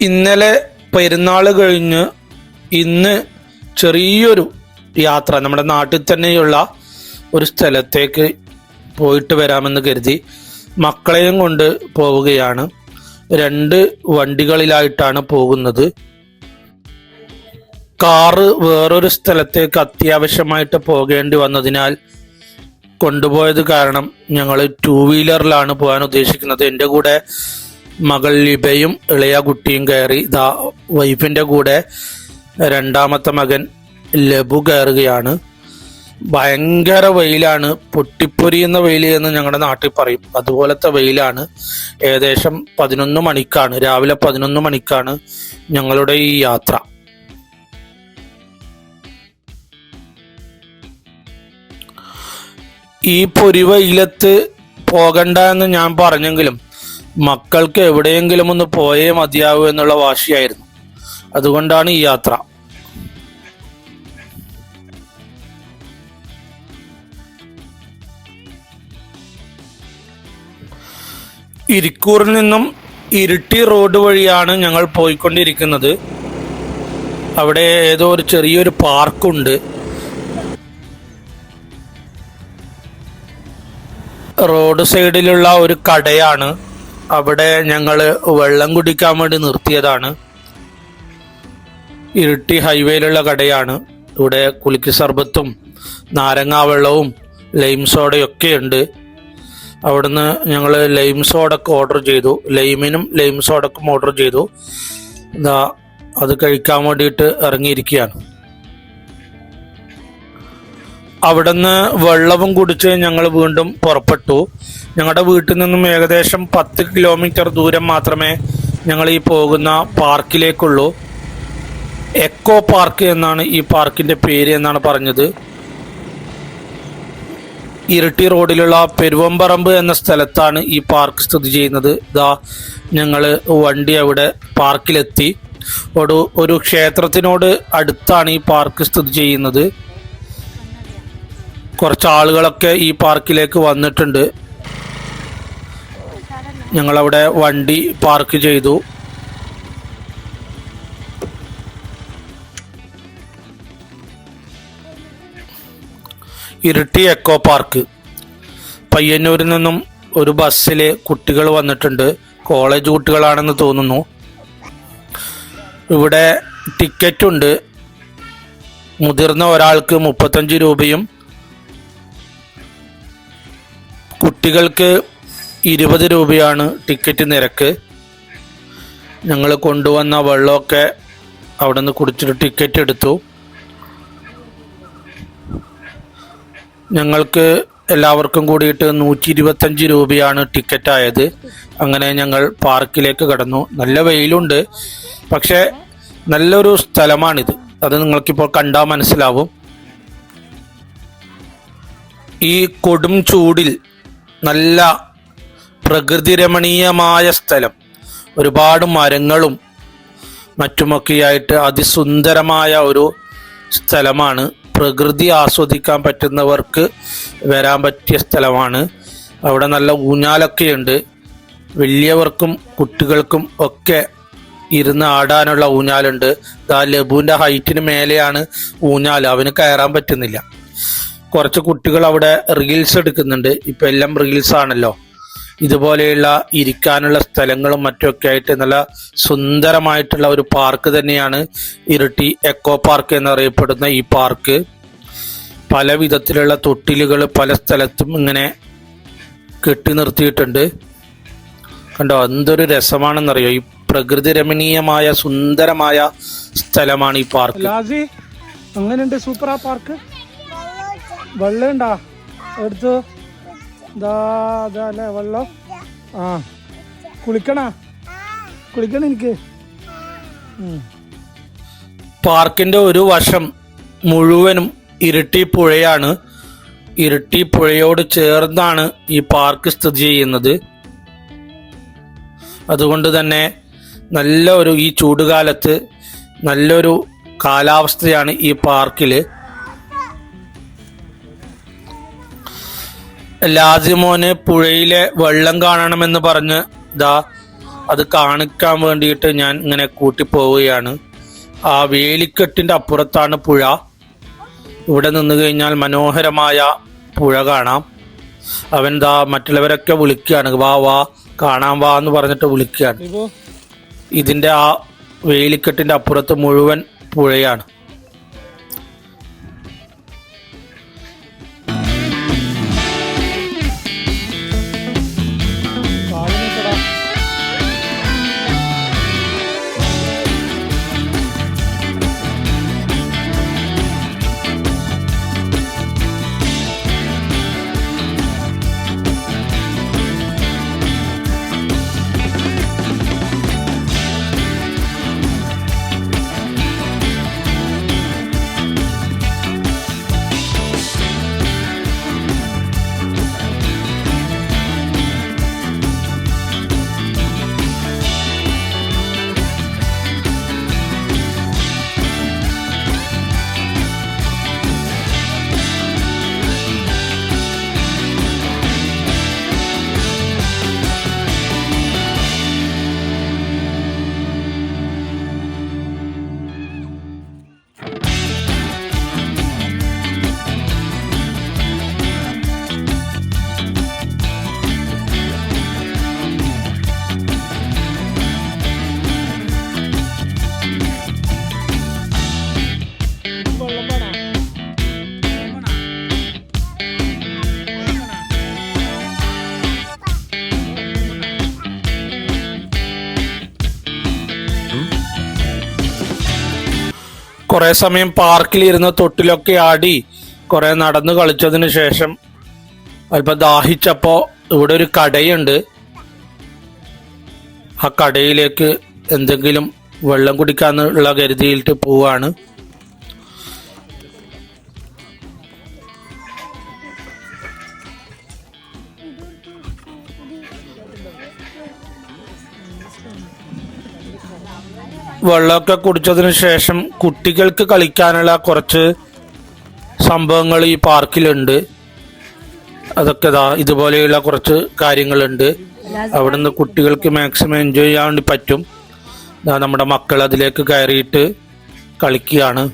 ഇന്നലെ പെരുന്നാൾ കഴിഞ്ഞ് ഇന്ന് ചെറിയൊരു യാത്ര നമ്മുടെ നാട്ടിൽ തന്നെയുള്ള ഒരു സ്ഥലത്തേക്ക് പോയിട്ട് വരാമെന്ന് കരുതി മക്കളെയും കൊണ്ട് പോവുകയാണ്. 2 വണ്ടികളിലായിട്ടാണ് പോകുന്നത്. കാറ് വേറൊരു സ്ഥലത്തേക്ക് അത്യാവശ്യമായിട്ട് പോകേണ്ടി വന്നതിനാൽ കൊണ്ടുപോയത് കാരണം ഞങ്ങൾ 2 വീലറിലാണ് പോകാൻ ഉദ്ദേശിക്കുന്നത്. എൻ്റെ കൂടെ മകൾ ലിബയും ഇളയ കുട്ടിയും കയറി. വൈഫിൻ്റെ കൂടെ 2ാമത്തെ മകൻ ലബു കയറുകയാണ്. ഭയങ്കര വെയിലാണ്, പൊട്ടിപ്പൊരിയുന്ന വെയിൽ എന്ന് ഞങ്ങളുടെ നാട്ടിൽ പറയും. അതുപോലത്തെ വെയിലാണ്. ഏകദേശം 11 മണിക്കാണ്, രാവിലെ 11 മണിക്കാണ് ഞങ്ങളുടെ ഈ യാത്ര. ഈ പൊരിവെയിലത്ത് പോകണ്ട എന്ന് ഞാൻ പറഞ്ഞെങ്കിലും മക്കൾക്ക് എവിടെയെങ്കിലും ഒന്ന് പോയേ മതിയാവൂ എന്നുള്ള വാശിയായിരുന്നു. അതുകൊണ്ടാണ് ഈ യാത്ര. ഇരിക്കൂറിൽ നിന്നും ഇരിട്ടി റോഡ് വഴിയാണ് ഞങ്ങൾ പോയിക്കൊണ്ടിരിക്കുന്നത്. അവിടെ ഏതോ ഒരു ചെറിയൊരു പാർക്കുണ്ട്. റോഡ് സൈഡിലുള്ള ഒരു കടയാണ്. അവിടെ ഞങ്ങൾ വെള്ളം കുടിക്കാൻ വേണ്ടി നിർത്തിയതാണ്. ഇരിട്ടി ഹൈവേയിലുള്ള കടയാണ്. ഇവിടെ കുലുക്കി സർബത്തും നാരങ്ങാ വെള്ളവും ലൈം സോഡയൊക്കെ ഉണ്ട്. അവിടുന്ന് ഞങ്ങൾ ലൈം സോഡൊക്കെ ഓർഡർ ചെയ്തു. ലൈമിനും ലൈം സോഡക്കും ഓർഡർ ചെയ്തു. അത് കഴിക്കാൻ വേണ്ടിയിട്ട് ഇറങ്ങിയിരിക്കുകയാണ്. അവിടുന്ന് വെള്ളവും കുടിച്ച് ഞങ്ങൾ വീണ്ടും പുറപ്പെട്ടു. ഞങ്ങളുടെ വീട്ടിൽ നിന്നും ഏകദേശം 10 കിലോമീറ്റർ ദൂരം മാത്രമേ ഞങ്ങൾ ഈ പോകുന്ന പാർക്കിലേക്കുള്ളൂ. എക്കോ പാർക്ക് എന്നാണ് ഈ പാർക്കിൻ്റെ പേര് എന്നാണ് പറഞ്ഞത്. ഇരിട്ടി റോഡിലുള്ള പെരുവമ്പറമ്പ് എന്ന സ്ഥലത്താണ് ഈ പാർക്ക് സ്ഥിതി ചെയ്യുന്നത്. ഞങ്ങൾ വണ്ടി അവിടെ പാർക്കിലെത്തി. ഒരു ക്ഷേത്രത്തിനോട് അടുത്താണ് ഈ പാർക്ക് സ്ഥിതി ചെയ്യുന്നത്. കുറച്ച് ആളുകളൊക്കെ ഈ പാർക്കിലേക്ക് വന്നിട്ടുണ്ട്. ഞങ്ങളവിടെ വണ്ടി പാർക്ക് ചെയ്തു. Iritty eco park. പയ്യന്നൂരിൽ നിന്നും ഒരു ബസ്സിൽ കുട്ടികൾ വന്നിട്ടുണ്ട്. കോളേജ് കുട്ടികളാണെന്ന് തോന്നുന്നു. ഇവിടെ ടിക്കറ്റുണ്ട്. മുതിർന്ന ഒരാൾക്ക് 35 രൂപയും കുട്ടികൾക്ക് 20 രൂപയാണ് ടിക്കറ്റ് നിരക്ക്. ഞങ്ങൾ കൊണ്ടുവന്ന വെള്ളമൊക്കെ അവിടെ നിന്ന് കുടിച്ചിട്ട് ടിക്കറ്റ് എടുത്തു. ഞങ്ങൾക്ക് എല്ലാവർക്കും കൂടിയിട്ട് 125 രൂപയാണ് ടിക്കറ്റ് ആയത്. അങ്ങനെ ഞങ്ങൾ പാർക്കിലേക്ക് കടന്നു. നല്ല വെയിലുണ്ട്, പക്ഷേ നല്ലൊരു സ്ഥലമാണിത്. അത് നിങ്ങൾക്കിപ്പോൾ കണ്ടാൽ മനസ്സിലാവും. ഈ കൊടും ചൂടിൽ നല്ല പ്രകൃതി രമണീയമായ സ്ഥലം. ഒരുപാട് മരങ്ങളും മറ്റുമൊക്കെയായിട്ട് അതിസുന്ദരമായ ഒരു സ്ഥലമാണ്. പ്രകൃതി ആസ്വദിക്കാൻ പറ്റുന്നവർക്ക് വരാൻ പറ്റിയ സ്ഥലമാണ്. അവിടെ നല്ല ഊഞ്ഞാലൊക്കെയുണ്ട്. വലിയവർക്കും കുട്ടികൾക്കും ഒക്കെ ഇരുന്ന് ആടാനുള്ള ഊഞ്ഞാലുണ്ട്. ലബുവിൻ്റെ ഹൈറ്റിന് മേലെയാണ് ഊഞ്ഞാൽ. അവന് കയറാൻ പറ്റുന്നില്ല. കുറച്ച് കുട്ടികൾ അവിടെ റീൽസ് എടുക്കുന്നുണ്ട്. ഇപ്പം എല്ലാം റീൽസ് ആണല്ലോ. ഇതുപോലെയുള്ള ഇരിക്കാനുള്ള സ്ഥലങ്ങളും മറ്റുമൊക്കെ ആയിട്ട് നല്ല സുന്ദരമായിട്ടുള്ള ഒരു പാർക്ക് തന്നെയാണ് ഇരിട്ടി എക്കോ പാർക്ക് എന്നറിയപ്പെടുന്ന ഈ പാർക്ക്. പല വിധത്തിലുള്ള തൊട്ടിലുകൾ പല സ്ഥലത്തും ഇങ്ങനെ കെട്ടി നിർത്തിയിട്ടുണ്ട്. കണ്ടോ, എന്തൊരു രസമാണെന്നറിയോ. ഈ പ്രകൃതി രമണീയമായ സുന്ദരമായ സ്ഥലമാണ് ഈ പാർക്ക്. അങ്ങനെയുണ്ട്. സൂപ്പറാ പാർക്ക്. വെള്ളം ഉണ്ടാ എടുത്തു. അല്ലേ വെള്ളം. കുളിക്കണ എനിക്ക്. പാർക്കിന്റെ ഒരു വശം മുഴുവനും ഇരിട്ടി പുഴയാണ്. ഇരിട്ടി പുഴയോട് ചേർന്നാണ് ഈ പാർക്ക് സ്ഥിതി ചെയ്യുന്നത്. അതുകൊണ്ട് തന്നെ ഈ ചൂടുകാലത്ത് നല്ലൊരു കാലാവസ്ഥയാണ് ഈ പാർക്കിൽ. ലാസിമോന് പുഴയിലെ വെള്ളം കാണണമെന്ന് പറഞ്ഞ് അത് കാണിക്കാൻ വേണ്ടിയിട്ട് ഞാൻ ഇങ്ങനെ കൂട്ടിപ്പോവുകയാണ്. ആ വേലിക്കെട്ടിൻ്റെ അപ്പുറത്താണ് പുഴ. ഇവിടെ നിന്ന് കഴിഞ്ഞാൽ മനോഹരമായ പുഴ കാണാം. അവൻ ദാ മറ്റുള്ളവരൊക്കെ വിളിക്കുകയാണ്, വാ വാ കാണാൻ വാ എന്ന് പറഞ്ഞിട്ട് വിളിക്കുകയാണ്. ഇതിൻ്റെ ആ വേലിക്കെട്ടിൻ്റെ അപ്പുറത്ത് മുഴുവൻ പുഴയാണ്. കുറേ സമയം പാർക്കിലിരുന്ന് തൊട്ടിലൊക്കെ ആടി കുറേ നടന്ന് കളിച്ചതിന് ശേഷം അല്പം ദാഹിച്ചപ്പോൾ ഇവിടെ ഒരു കടയുണ്ട്. ആ കടയിലേക്ക് എന്തെങ്കിലും വെള്ളം കുടിക്കാന്നുള്ള കരുതിയിട്ട് പോവാണ്. വെള്ളമൊക്കെ കുടിച്ചതിന് ശേഷം കുട്ടികൾക്ക് കളിക്കാനുള്ള കുറച്ച് സംഭവങ്ങൾ ഈ പാർക്കിലുണ്ട്. അതൊക്കെ ഇതുപോലെയുള്ള കുറച്ച് കാര്യങ്ങളുണ്ട്. അവിടുന്ന് കുട്ടികൾക്ക് മാക്സിമം എൻജോയ് ചെയ്യാൻ വേണ്ടി പറ്റും. നമ്മുടെ മക്കൾ അതിലേക്ക് കയറിയിട്ട് കളിക്കുകയാണ്.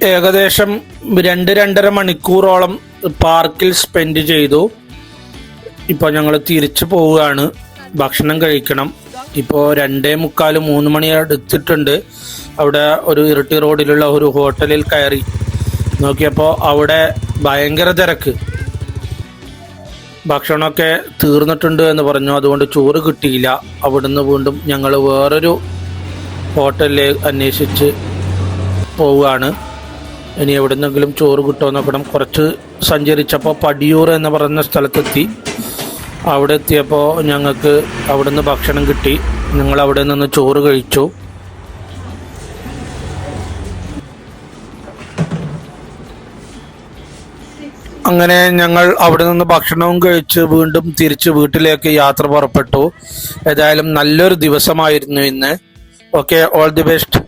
ഏകദേശം 2-2.5 മണിക്കൂറോളം പാർക്കിൽ സ്പെൻഡ് ചെയ്തു. ഇപ്പോൾ ഞങ്ങൾ തിരിച്ചു പോവുകയാണ്. ഭക്ഷണം കഴിക്കണം. ഇപ്പോൾ 2:45-3 മണി എടുത്തിട്ടുണ്ട്. അവിടെ ഒരു ഇരിട്ടി റോഡിലുള്ള ഒരു ഹോട്ടലിൽ കയറി നോക്കിയപ്പോൾ അവിടെ ഭയങ്കര തിരക്ക്. ഭക്ഷണമൊക്കെ തീർന്നിട്ടുണ്ട് എന്ന് പറഞ്ഞു. അതുകൊണ്ട് ചോറ് കിട്ടിയില്ല. അവിടുന്ന് വീണ്ടും ഞങ്ങൾ വേറൊരു ഹോട്ടലിൽ അന്വേഷിച്ച് പോവുകയാണ്. ഇനി എവിടുന്നെങ്കിലും ചോറ് കിട്ടുമോ നോക്കണം. കുറച്ച് സഞ്ചരിച്ചപ്പോൾ പടിയൂർ എന്ന് പറയുന്ന സ്ഥലത്തെത്തി. അവിടെ എത്തിയപ്പോൾ ഞങ്ങൾക്ക് അവിടുന്ന് ഭക്ഷണം കിട്ടി. ഞങ്ങൾ അവിടെ നിന്ന് ചോറ് കഴിച്ചു. അങ്ങനെ ഞങ്ങൾ അവിടെ നിന്ന് ഭക്ഷണവും കഴിച്ച് വീണ്ടും തിരിച്ച് വീട്ടിലേക്ക് യാത്ര പുറപ്പെട്ടു. ഏതായാലും നല്ലൊരു ദിവസമായിരുന്നു ഇന്ന്. Okay, all the best.